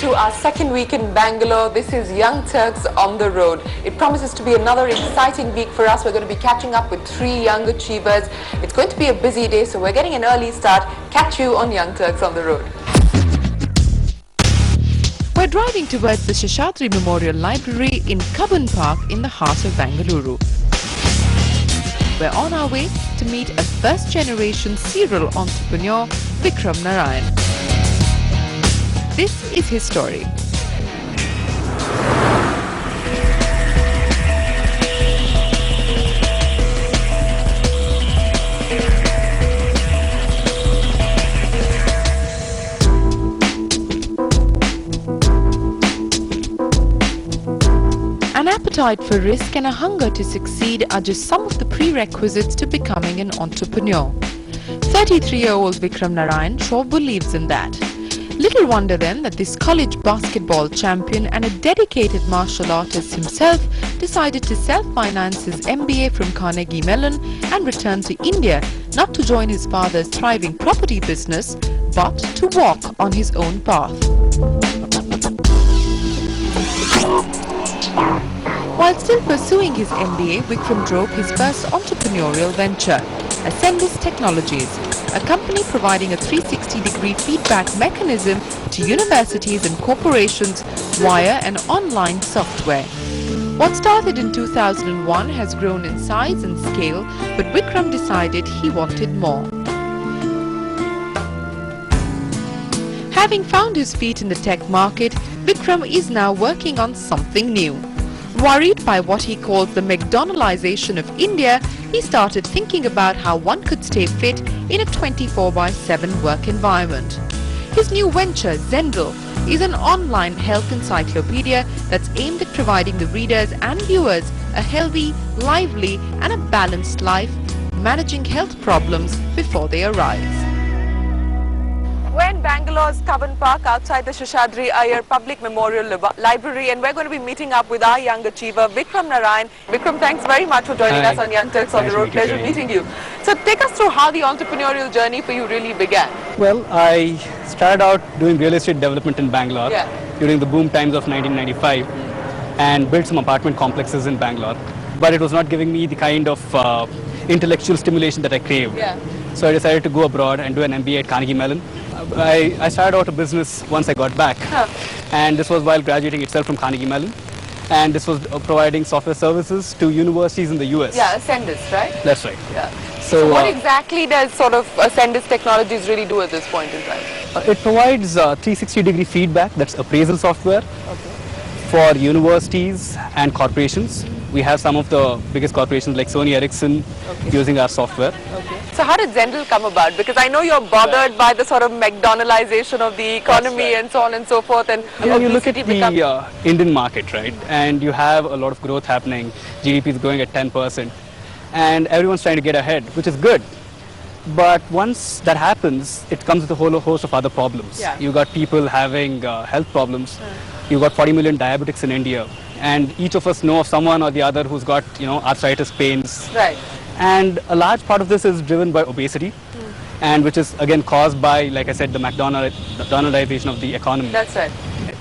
to our second week in Bangalore. This is Young Turks on the road. It promises to be another exciting week for us. We're going to be catching up with 3 young achievers. It's going to be a busy day, so we're getting an early start. Catch you on Young Turks on the road. We're driving towards the Seshadri Memorial Library in Cubbon Park in the heart of Bengaluru. We're on our way to meet a first-generation serial entrepreneur, Vikram Narayan. This is his story. An appetite for risk and a hunger to succeed are just some of the prerequisites to becoming an entrepreneur. 33-year-old Vikram Narayan sure believes in that. Little wonder then that this college basketball champion and a dedicated martial artist himself decided to self-finance his MBA from Carnegie Mellon and return to India, not to join his father's thriving property business, but to walk on his own path. While still pursuing his MBA, Vikram drove his first entrepreneurial venture, Ascendis Technologies, a company providing a 360-degree feedback mechanism to universities and corporations via an online software. What started in 2001 has grown in size and scale, but Vikram decided he wanted more. Having found his feet in the tech market, Vikram is now working on something new. Worried by what he calls the McDonaldization of India, he started thinking about how one could stay fit in a 24/7 work environment. His new venture, Zendel, is an online health encyclopedia that's aimed at providing the readers and viewers a healthy, lively and a balanced life, managing health problems before they arise. We're in Bangalore's Cubbon Park outside the Seshadri Iyer Public Memorial Library, and we're going to be meeting up with our young achiever, Vikram Narayan. Vikram, thanks very much for joining us on Young Turks on the Road. Pleasure meeting you. So take us through how the entrepreneurial journey for you really began. Well, I started out doing real estate development in Bangalore during the boom times of 1995 and built some apartment complexes in Bangalore. But it was not giving me the kind of intellectual stimulation that I craved. So I decided to go abroad and do an MBA at Carnegie Mellon. I started out a business once I got back, and this was while graduating itself from Carnegie Mellon, and this was providing software services to universities in the US. Yeah, Ascendis, right? That's right. Yeah. So what exactly does sort of Ascendis Technologies really do at this point in time? It provides 360-degree feedback, that's appraisal software for universities and corporations. We have some of the biggest corporations like Sony Ericsson using our software. So how did Zendel come about? Because I know you're bothered by the sort of McDonaldization of the economy and so on and so forth. And you look at the Indian market, right? And you have a lot of growth happening. GDP is growing at 10%. And everyone's trying to get ahead, which is good. But once that happens, it comes with a whole host of other problems. You got people having health problems. You got 40 million diabetics in India. And each of us know of someone or the other who's got, arthritis pains. Right. And a large part of this is driven by obesity, and which is again caused by, like I said, the McDonaldization of the economy. That's right.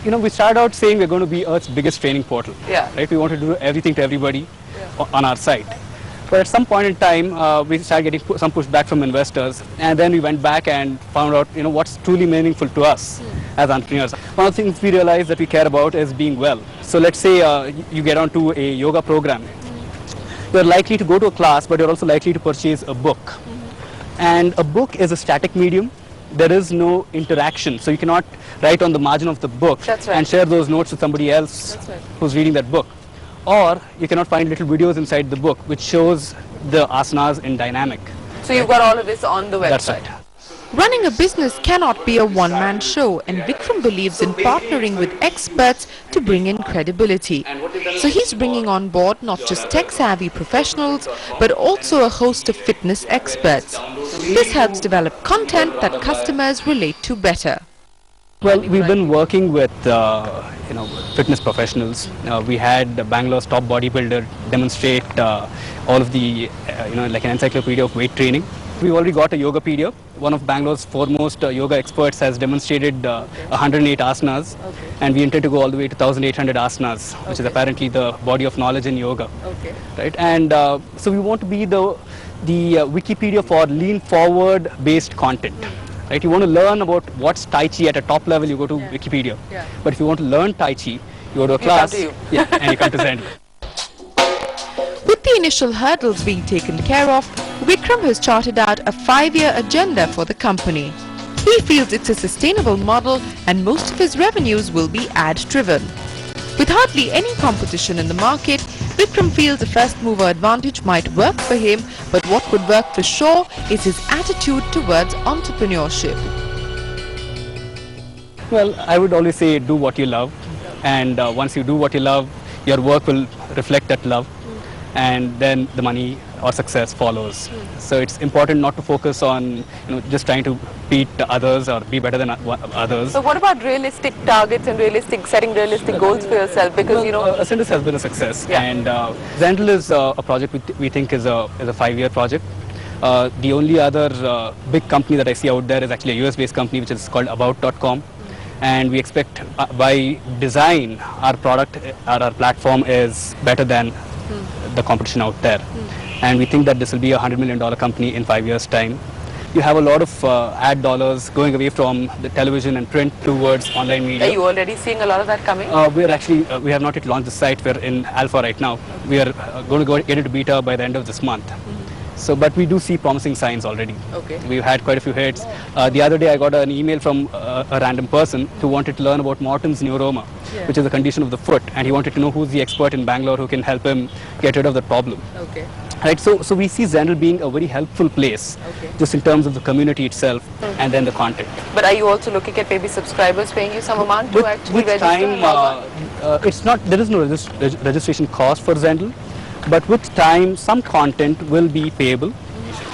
We started out saying we're going to be Earth's biggest training portal. Right? We want to do everything to everybody on our site. But at some point in time, we started getting some pushback from investors, and then we went back and found out, what's truly meaningful to us as entrepreneurs. One of the things we realized that we care about is being well. So let's say you get onto a yoga program. You're likely to go to a class, but you're also likely to purchase a book. And a book is a static medium. There is no interaction. So you cannot write on the margin of the book and share those notes with somebody else who's reading that book. Or you cannot find little videos inside the book which shows the asanas in dynamic. So you've got all of this on the website. That's right. Running a business cannot be a one-man show, and Vikram believes in partnering with experts to bring in credibility. So he's bringing on board not just tech-savvy professionals, but also a host of fitness experts. This helps develop content that customers relate to better. Well, we've been working with fitness professionals. We had Bangalore's top bodybuilder demonstrate all of the like an encyclopedia of weight training. We've already got a Yogapedia. One of Bangalore's foremost yoga experts has demonstrated 108 asanas, and we intend to go all the way to 1,800 asanas, which is apparently the body of knowledge in yoga. Right? And so we want to be the Wikipedia for lean forward based content. Right? You want to learn about what's Tai Chi at a top level, you go to Wikipedia. But if you want to learn Tai Chi, you go to a class and you come to Zendle. With the initial hurdles being taken care of, Vikram has charted out a 5-year agenda for the company. He feels it's a sustainable model and most of his revenues will be ad-driven. With hardly any competition in the market, Vikram feels a first-mover advantage might work for him, but what would work for sure is his attitude towards entrepreneurship. Well, I would always say do what you love, and once you do what you love, your work will reflect that love, and then the money or success follows. So it's important not to focus on just trying to beat others or be better than others. So what about realistic targets and setting realistic goals for yourself? Because Ascendus has been a success, and Zendle is a project we think is a 5-year project. The only other big company that I see out there is actually a US-based company which is called About.com, and we expect by design our product, our platform is better than the competition out there. And we think that this will be a $100 million company in 5 years' time. You have a lot of ad dollars going away from the television and print towards online media. Are you already seeing a lot of that coming? We have not yet launched the site. We're in alpha right now. We are going to get into beta by the end of this month. So, but we do see promising signs already. We've had quite a few hits. The other day I got an email from a random person who wanted to learn about Morton's neuroma, which is a condition of the foot, and he wanted to know who's the expert in Bangalore who can help him get rid of that problem. Right, so we see Zendle being a very helpful place, just in terms of the community itself and then the content. But are you also looking at maybe subscribers paying you some amount to actually register? With time, there is no registration cost for Zendle, but with time, some content will be payable.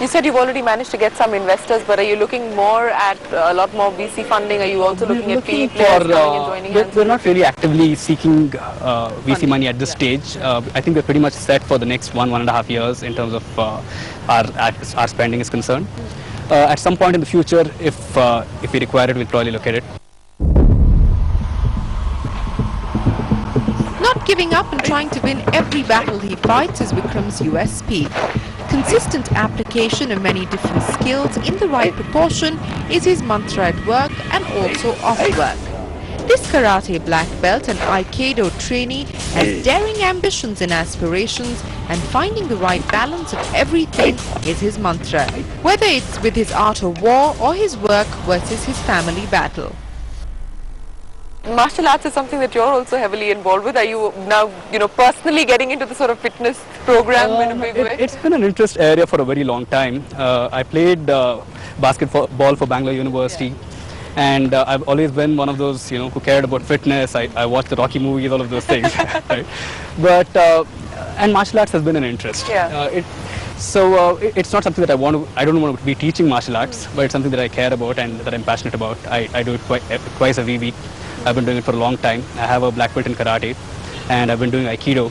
You said you've already managed to get some investors, but are you looking more at a lot more VC funding? Are you also looking at PE players coming and joining us? We're not really actively seeking VC money at this stage. I think we're pretty much set for the next 1.5 years in terms of our spending is concerned. At some point in the future, if we require it, we'll probably look at it. Not giving up and trying to win every battle he fights is Vikram's USP. Consistent application of many different skills in the right proportion is his mantra at work and also off work. This karate black belt and Aikido trainee has daring ambitions and aspirations, and finding the right balance of everything is his mantra, whether it's with his art of war or his work versus his family battle. Martial arts is something that you're also heavily involved with. Are you now, personally getting into the sort of fitness program in a big way? It's been an interest area for a very long time. I played basketball for Bangalore University, and I've always been one of those, who cared about fitness. I watched the Rocky movies, all of those things. Right? But and martial arts has been an interest. So it's not something that I don't want to be teaching martial arts, but it's something that I care about and that I'm passionate about. I do it twice a week. I've been doing it for a long time. I have a black belt in karate, and I've been doing Aikido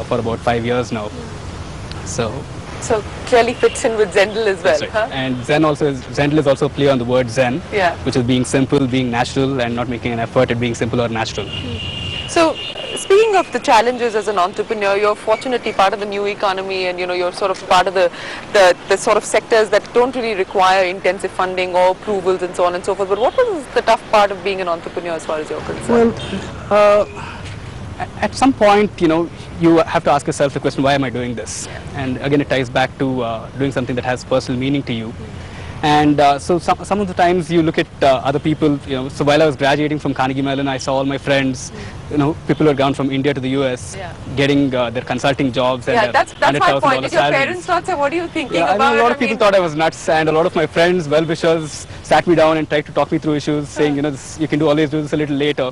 for about 5 years now. So clearly fits in with Zendle as well. Right. Huh? And Zendle is also a play on the word Zen, which is being simple, being natural, and not making an effort at being simple or natural. So, speaking of the challenges as an entrepreneur, you're fortunately part of the new economy, and you're sort of part of the sort of sectors that don't really require intensive funding or approvals and so on and so forth. But what was the tough part of being an entrepreneur as far as you're concerned? Well, at some point, you have to ask yourself the question, why am I doing this? And again, it ties back to doing something that has personal meaning to you. And so some of the times you look at other people, so while I was graduating from Carnegie Mellon, I saw all my friends, people who had gone from India to the US, getting their consulting jobs. And that's my point. Did your parents not say, what are you thinking about? A lot of people thought I was nuts, and a lot of my friends, well-wishers, sat me down and tried to talk me through issues, saying, you can always do this a little later.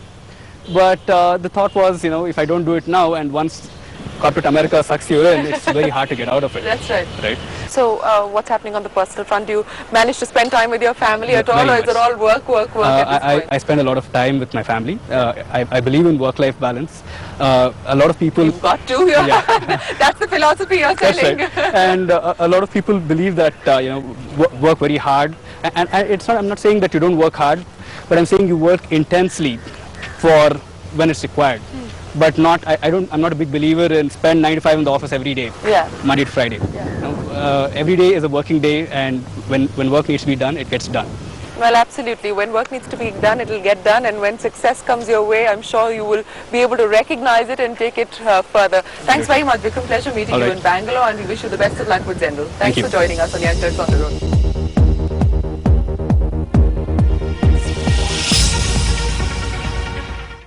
But the thought was, if I don't do it now, and once corporate America sucks you in, it's very hard to get out of it. That's right. Right. So what's happening on the personal front? Do you manage to spend time with your family at all, Very or is much. it all work at this point? I spend a lot of time with my family. I believe in work-life balance. A lot of people... You've got to. That's the philosophy you're selling. That's right. And a lot of people believe that work very hard. And it's not. I'm not saying that you don't work hard, but I'm saying you work intensely for when it's required. But not. I'm not a big believer in spend 9 to 5 in the office every day. Yeah. Monday to Friday. Yeah. Every day is a working day, and when work needs to be done, it gets done. Well, absolutely. When work needs to be done, it will get done, and when success comes your way, I'm sure you will be able to recognize it and take it further. Thanks very much, Vikram. Pleasure meeting you in Bangalore, and we wish you the best of luck with Zendel. Thanks for joining us on Young Turks on the Road.